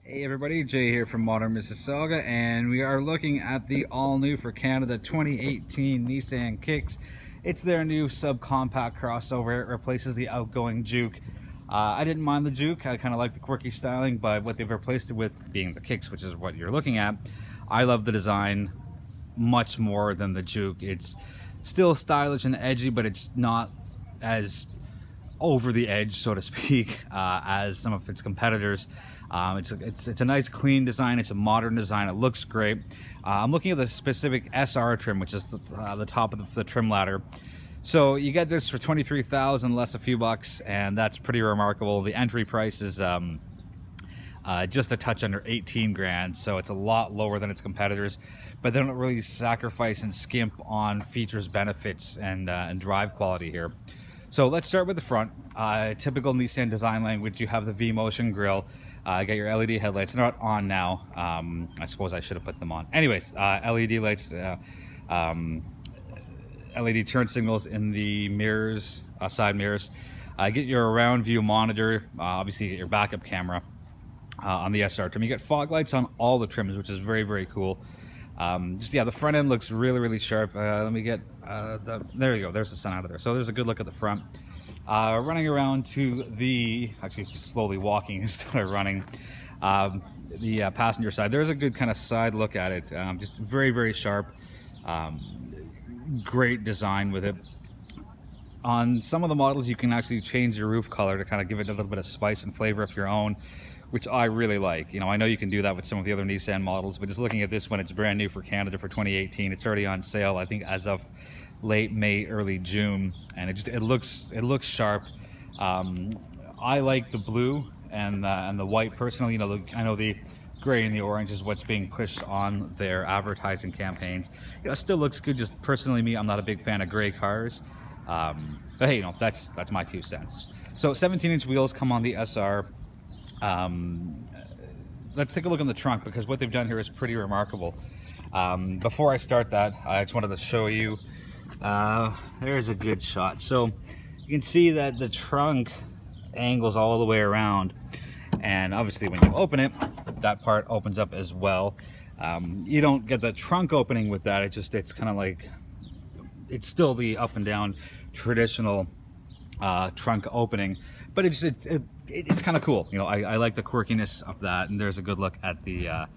Hey everybody, Jay here from Modern Mississauga, and we are looking at the all-new for Canada 2018 Nissan Kicks. It's their new subcompact crossover. It replaces the outgoing Juke. I didn't mind the Juke. I kind of like the quirky styling, but what they've replaced it with being the Kicks, which is what you're looking at. I love the design much more than the Juke. It's still stylish and edgy, but it's not as over the edge, so to speak, as some of its competitors. It's a nice clean design. It's a modern design. It looks great. I'm looking at the specific SR trim, which is the top of the trim ladder. So you get this for $23,000 less a few bucks, and that's pretty remarkable. The entry price is just a touch under 18 grand, so it's a lot lower than its competitors, but they don't really sacrifice and skimp on features, benefits, and drive quality here. So let's start with the front. Typical Nissan design language, you have the V-Motion grille. Got your LED headlights. They're not on now. I suppose I should have put them on. Anyways, LED lights, LED turn signals in the mirrors, side mirrors. Get your around view monitor. Obviously, you get your backup camera on the SR trim. You get fog lights on all the trims, which is very, very cool. The front end looks really, really sharp. Let me get there you go. There's the sun out of there. So there's a good look at the front. Running around to the, actually slowly walking instead of running, the passenger side. There's a good kind of side look at it. Just very, very sharp. Great design with it. On some of the models, you can actually change your roof color to kind of give it a little bit of spice and flavor of your own, which I really like. You know, I know you can do that with some of the other Nissan models, but just looking at this one, it's brand new for Canada for 2018. It's already on sale, I think, as of late May, early June, and it looks sharp. I like the blue and the white personally. You know, I know the gray and the orange is what's being pushed on their advertising campaigns. You know, it still looks good. Just personally, me, I'm not a big fan of gray cars, but hey, you know, that's my 2 cents. So 17-inch wheels come on the SR. Let's take a look in the trunk, because what they've done here is pretty remarkable. Before I start that, I just wanted to show you. There's a good shot. So you can see that the trunk angles all the way around, and obviously when you open it, that part opens up as well. You don't get the trunk opening with that. It's kind of like, it's still the up and down traditional trunk opening, but it's kind of cool. You know, I like the quirkiness of that. And there's a good look at the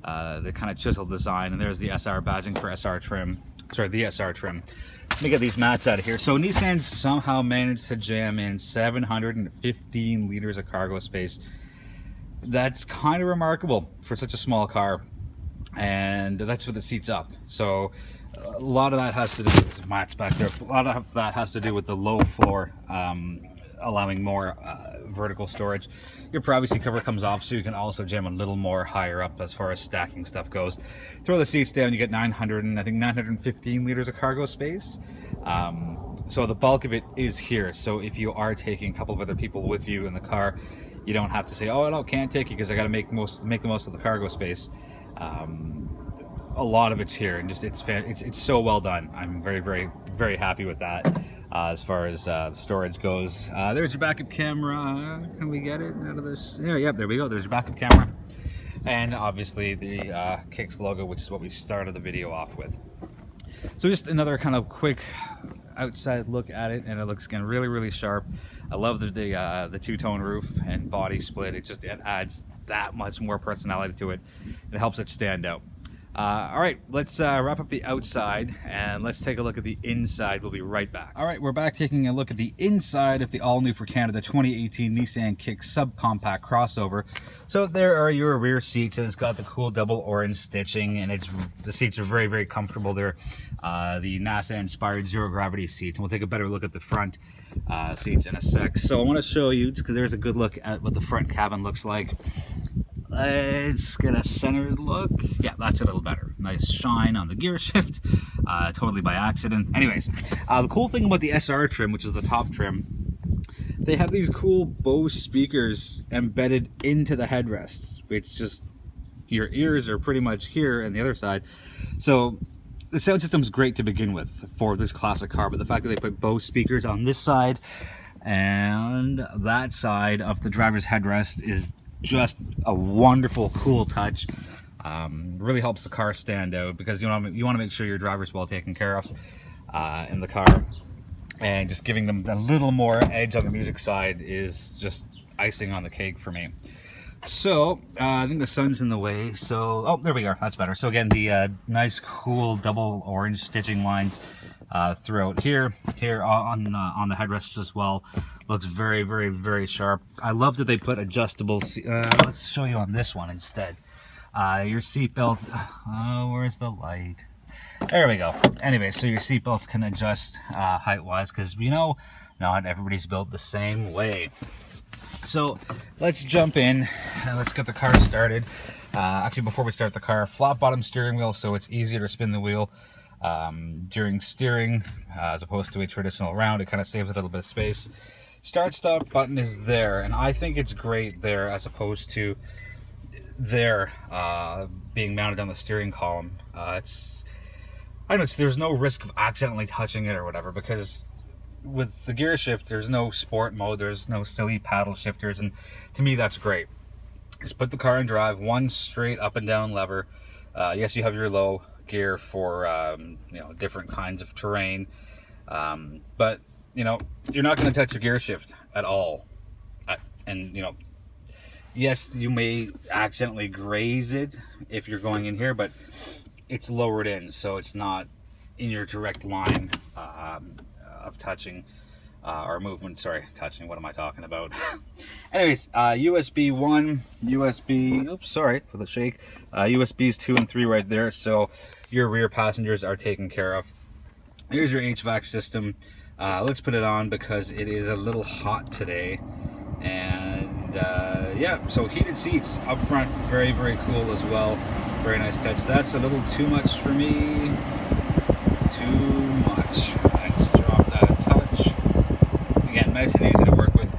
kind of chiseled design, and there's the SR badging for SR trim. Sorry, the SR trim. Let me get these mats out of here. So Nissan somehow managed to jam in 715 liters of cargo space. That's kind of remarkable for such a small car, and that's with the seats up. So a lot of that has to do with mats back there. A lot of that has to do with the low floor, allowing more vertical storage. Your privacy cover comes off, so you can also jam a little more higher up as far as stacking stuff goes. Throw the seats down, you get 915 liters of cargo space. So the bulk of it is here. So if you are taking a couple of other people with you in the car, you don't have to say, oh, no, can't take you because I got to make the most of the cargo space. A lot of it's here, and just it's so well done. I'm very, very, very happy with that. As far as the storage goes, there's your backup camera. Can we get it out of this? Yeah, yep, there we go. There's your backup camera, and obviously the Kicks logo, which is what we started the video off with. So just another kind of quick outside look at it, and it looks, again, really, really sharp. I love the two-tone roof and body split. It adds that much more personality to it. It helps it stand out. All right, let's wrap up the outside, and let's take a look at the inside. We'll be right back. All right, we're back taking a look at the inside of the all-new for Canada 2018 Nissan Kicks subcompact crossover. So there are your rear seats, and it's got the cool double orange stitching, and the seats are very, very comfortable. They're the NASA-inspired zero-gravity seats, and we'll take a better look at the front seats in a sec. So I want to show you, because there's a good look at what the front cabin looks like. Let's get a centered look. Yeah, that's a little better. Nice shine on the gear shift, totally by accident. Anyways, the cool thing about the SR trim, which is the top trim, they have these cool Bose speakers embedded into the headrests, which just, your ears are pretty much here and the other side. So the sound system is great to begin with for this classic car, but the fact that they put Bose speakers on this side and that side of the driver's headrest is just a wonderful, cool touch. Really helps the car stand out, because you want to make sure your driver's well taken care of in the car, and just giving them a little more edge on the music side is just icing on the cake for me. So I think the sun's in the way, so oh, there we are, that's better. So again, the nice cool double orange stitching lines throughout here on the headrests as well. Looks very, very, very sharp. I love that they put adjustable let's show you on this one instead. Your seatbelt, where's the light? There we go. Anyway, so your seatbelts can adjust height wise, because you know not everybody's built the same way. So let's jump in and let's get the car started. Actually, before we start the car, flat bottom steering wheel, so it's easier to spin the wheel during steering as opposed to a traditional round. It kind of saves a little bit of space. Start stop button is there, and I think it's great there as opposed to there being mounted on the steering column. I don't know, there's no risk of accidentally touching it or whatever, because with the gear shift, there's no sport mode, there's no silly paddle shifters, and to me that's great. Just put the car in drive, one straight up and down lever. Yes, you have your low gear for you know, different kinds of terrain, but you know, you're not going to touch your gear shift at all, and you know, yes, you may accidentally graze it if you're going in here, but it's lowered in, so it's not in your direct line of touching or movement. Sorry, touching, what am I talking about? Anyways, USB 1, USB, oops, sorry for the shake, USBs 2 and 3 right there, so your rear passengers are taken care of. Here's your HVAC system. Let's put it on because it is a little hot today. And yeah, so heated seats up front, very, very cool as well. Very nice touch. That's a little too much for me. Too much. Let's drop that a touch. Again, nice and easy to work with.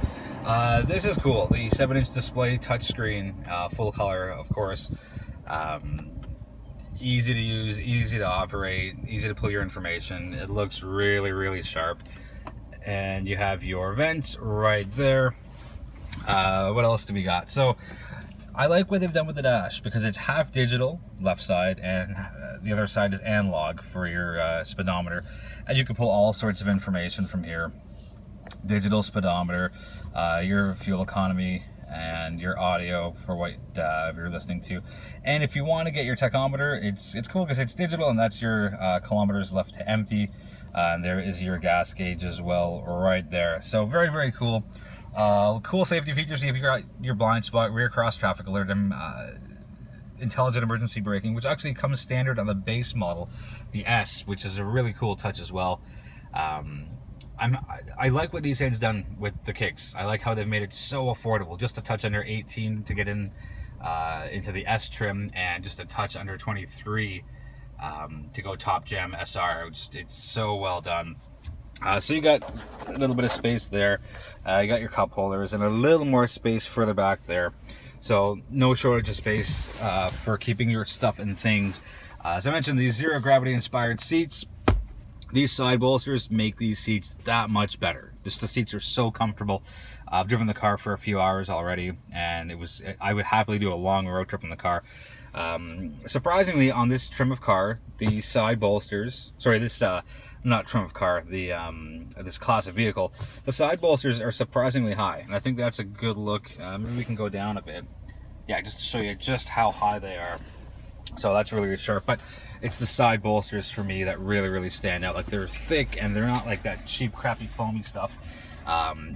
This is cool. The 7-inch display touchscreen, full color, of course. Easy to use, easy to operate, easy to pull your information. It looks really, really sharp. And you have your vents right there. What else do we got? So I like what they've done with the dash, because it's half digital, left side, and the other side is analog for your speedometer, and you can pull all sorts of information from here. Digital speedometer, your fuel economy, and your audio for what you're listening to. And if you want to get your tachometer, it's cool because it's digital, and that's your kilometers left to empty. And there is your gas gauge as well right there. So very, very cool. Cool safety features. If you've got your blind spot, rear cross traffic alert, intelligent emergency braking, which actually comes standard on the base model, the S, which is a really cool touch as well. I like what Nissan's done with the Kicks. I like how they've made it so affordable, just a touch under 18 to get in into the S trim, and just a touch under 23 to go top jam SR. It's so well done. So you got a little bit of space there. You got your cup holders and a little more space further back there. So no shortage of space for keeping your stuff and things. As I mentioned, these zero gravity inspired seats, these side bolsters make these seats that much better. Just the seats are so comfortable. I've driven the car for a few hours already, and I would happily do a long road trip in the car. Surprisingly, on this trim of car, the side bolsters, sorry, this not trim of car, the this class of vehicle, the side bolsters are surprisingly high, and I think that's a good look. Maybe we can go down a bit, yeah, just to show you just how high they are. So that's really, really sharp. But it's the side bolsters for me that really, really stand out. Like, they're thick and they're not like that cheap, crappy, foamy stuff.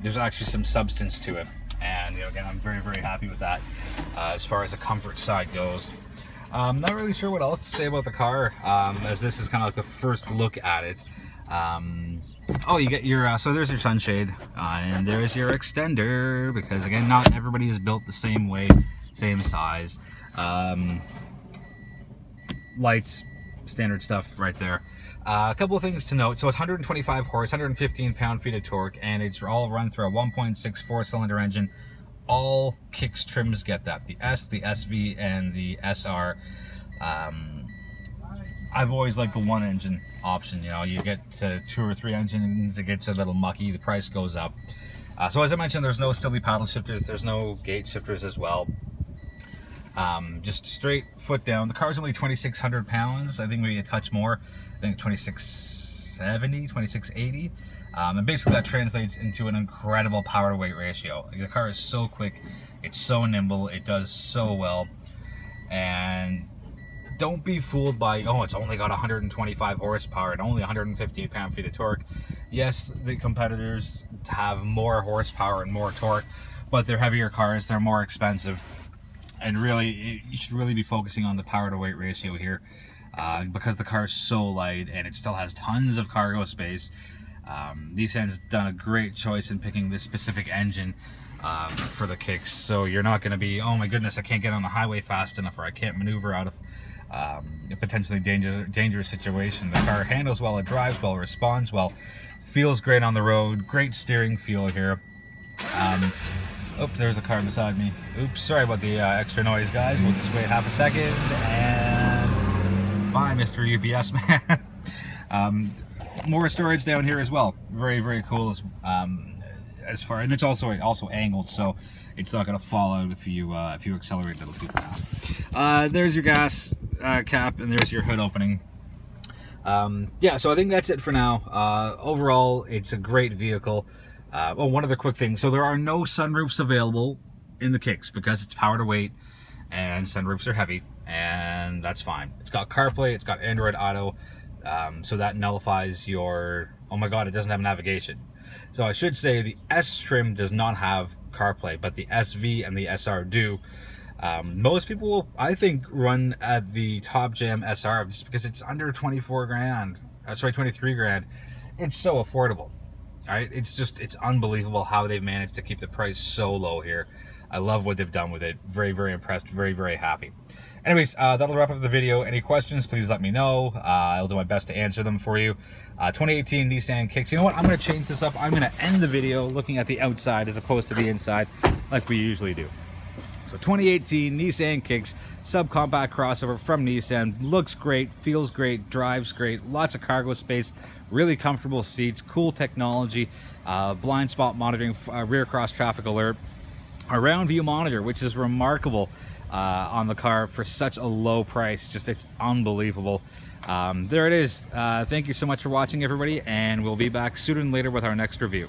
There's actually some substance to it, and you know, again, I'm very, very happy with that as far as the comfort side goes. Not really sure what else to say about the car, as this is kind of like the first look at it. Oh, you get your so there's your sunshade, and there's your extender, because again, not everybody is built the same way, same size. Lights, standard stuff right there. A couple of things to note. So it's 125 horse, 115 pound-feet of torque, and it's all run through a 1.6 4-cylinder engine. All Kicks trims get that. The S, the SV, and the SR. I've always liked the one engine option. You know, you get to 2 or 3 engines, it gets a little mucky, the price goes up. So as I mentioned, there's no silly paddle shifters, there's no gate shifters as well. Just straight foot down. The car's only 2,600 pounds. I think maybe a touch more. I think 2,670, 2,680. And basically that translates into an incredible power to weight ratio. The car is so quick, it's so nimble, it does so well. And don't be fooled by, oh, it's only got 125 horsepower and only 158 pound-feet of torque. Yes, the competitors have more horsepower and more torque, but they're heavier cars, they're more expensive. And really, you should really be focusing on the power to weight ratio here, because the car is so light and it still has tons of cargo space. Nissan's done a great choice in picking this specific engine for the Kicks, so you're not going to be, oh my goodness, I can't get on the highway fast enough, or I can't maneuver out of a potentially dangerous situation. The car handles well, it drives well, responds well, feels great on the road, great steering feel here. Oops, there's a car beside me. Oops, sorry about the extra noise, guys. We'll just wait half a second, and bye, Mr. UPS man. More storage down here as well. Very, very cool as far, and it's also angled, so it's not going to fall out if you accelerate a little too fast. There's your gas cap, and there's your hood opening. Yeah, so I think that's it for now. Overall, it's a great vehicle. Oh, one other quick thing. So there are no sunroofs available in the Kicks because it's power to weight, and sunroofs are heavy, and that's fine. It's got CarPlay, it's got Android Auto, so that nullifies your, oh my god, it doesn't have navigation. So I should say the S trim does not have CarPlay, but the SV and the SR do. Most people will, I think, run at the Top Jam SR just because it's under 24 grand. Sorry, 23 grand. It's so affordable. Right? It's unbelievable how they've managed to keep the price so low here. I love what they've done with it. Very, very impressed. Very, very happy. Anyways, that'll wrap up the video. Any questions, please let me know. I'll do my best to answer them for you. 2018 Nissan Kicks. You know what? I'm going to change this up. I'm going to end the video looking at the outside as opposed to the inside like we usually do. So 2018 Nissan Kicks subcompact crossover from Nissan. Looks great, feels great, drives great, lots of cargo space, really comfortable seats, cool technology, blind spot monitoring, rear cross traffic alert, a round view monitor, which is remarkable on the car for such a low price. Just, it's unbelievable. There it is. Thank you so much for watching, everybody, and we'll be back sooner than later with our next review.